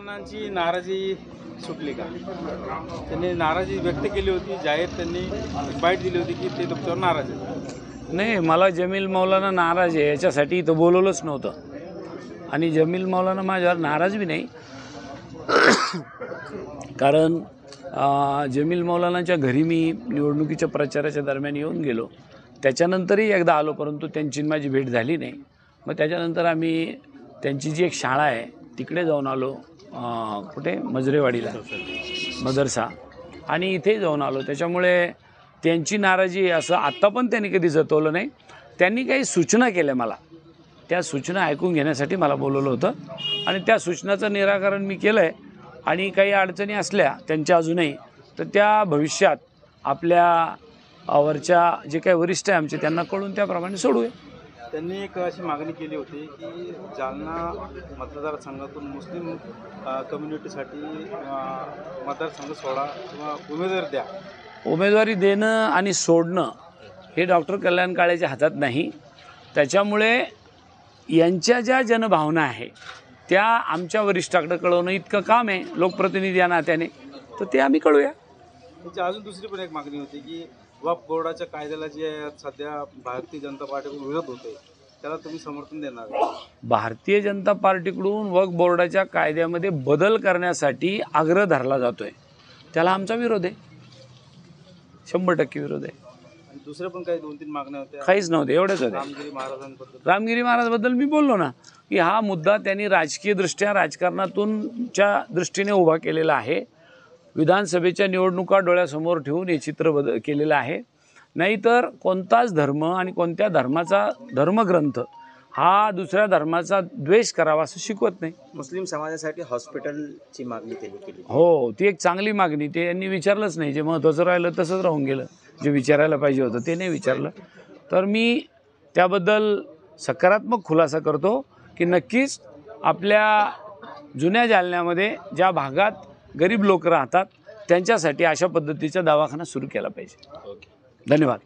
अण्णांची नाराजी सुटली का? त्यांनी नाराजी व्यक्त केली होती, जाहीर त्यांनी बाईट दिली होती की ते तुमच्यावर नाराज आहेत. नाही, मला जमील मौलाना नाराज आहे याच्यासाठी इथं बोलवलंच नव्हतं आणि जमील मौलाना माझ्यावर नाराज बी नाही. कारण जमील मौलानाच्या घरी मी निवडणुकीच्या प्रचाराच्या दरम्यान येऊन गेलो, त्याच्यानंतरही एकदा आलो, परंतु त्यांची माझी भेट झाली नाही. मग त्याच्यानंतर आम्ही त्यांची जी एक शाळा आहे तिकडे जाऊन आलो, कुठे मजरेवाडीला मदरसा, आणि इथे जाऊन आलो. त्याच्यामुळे त्यांची नाराजी असं आत्ता पण त्यांनी कधी जतवलं नाही. त्यांनी काही सूचना केल्या मला, त्या सूचना ऐकून घेण्यासाठी मला बोलवलं होतं आणि त्या सूचनाचं निराकरण मी केलं आहे. आणि काही अडचणी असल्या त्यांच्या अजूनही, तर त्या भविष्यात आपल्या वरच्या जे काही वरिष्ठ आहे आमचे त्यांना कळून त्याप्रमाणे सोडूया. त्यांनी एक अशी मागणी केली होती की जालना मतदारसंघातून मुस्लिम कम्युनिटीसाठी मतदारसंघ सोडा किंवा उमेदवारी द्या. उमेदवारी देणं आणि सोडणं हे डॉक्टर कल्याण काळेच्या हातात नाही. त्याच्यामुळे यांच्या ज्या जनभावना आहे त्या आमच्या वरिष्ठाकडे कळवणं इतकं काम आहे लोकप्रतिनिधी या नात्याने, तर ते आम्ही कळूया. त्याची अजून दुसरी पण एक मागणी होती की वक्फ बोर्डाच्या कायद्याला जे सध्या भारतीय जनता पार्टीकडून विरोध होतोय त्याला तुम्ही समर्थन देणार? भारतीय जनता पार्टीकडून वक्फ बोर्डाच्या कायद्यामध्ये बदल करण्यासाठी आग्रह धरला जातोय, त्याला आमचा विरोध आहे, 100% विरोध आहे. आणि दुसरे पण काही 2-3 मागण्या होत्या? काहीच नव्हते, एवढेच होते. रामगिरी महाराजबद्दल मी बोललो ना की हा मुद्दा त्यांनी राजकीयदृष्ट्या राजकारणातूनच्या दृष्टीने उभा केलेला आहे. विधानसभेच्या निवडणुका डोळ्यासमोर ठेवून हे चित्र केलेलं आहे. नाहीतर कोणताच धर्म आणि कोणत्या धर्माचा धर्मग्रंथ हा दुसऱ्या धर्माचा द्वेष करावा असं शिकवत नाही. मुस्लिम समाजासाठी हॉस्पिटलची मागणी त्यांनी केली. हो, ती एक चांगली मागणी, ते यांनी विचारलंच नाही. जे महत्त्वाचं राहिलं तसंच राहून गेलं, जे विचारायला पाहिजे होतं ते नाही विचारलं. तर मी त्याबद्दल सकारात्मक खुलासा करतो की नक्कीच आपल्या जुन्या जालन्यामध्ये ज्या भागात गरीब लोक राहतात त्यांच्यासाठी अशा पद्धतीचा दवाखाना सुरू केला पाहिजे. धन्यवाद.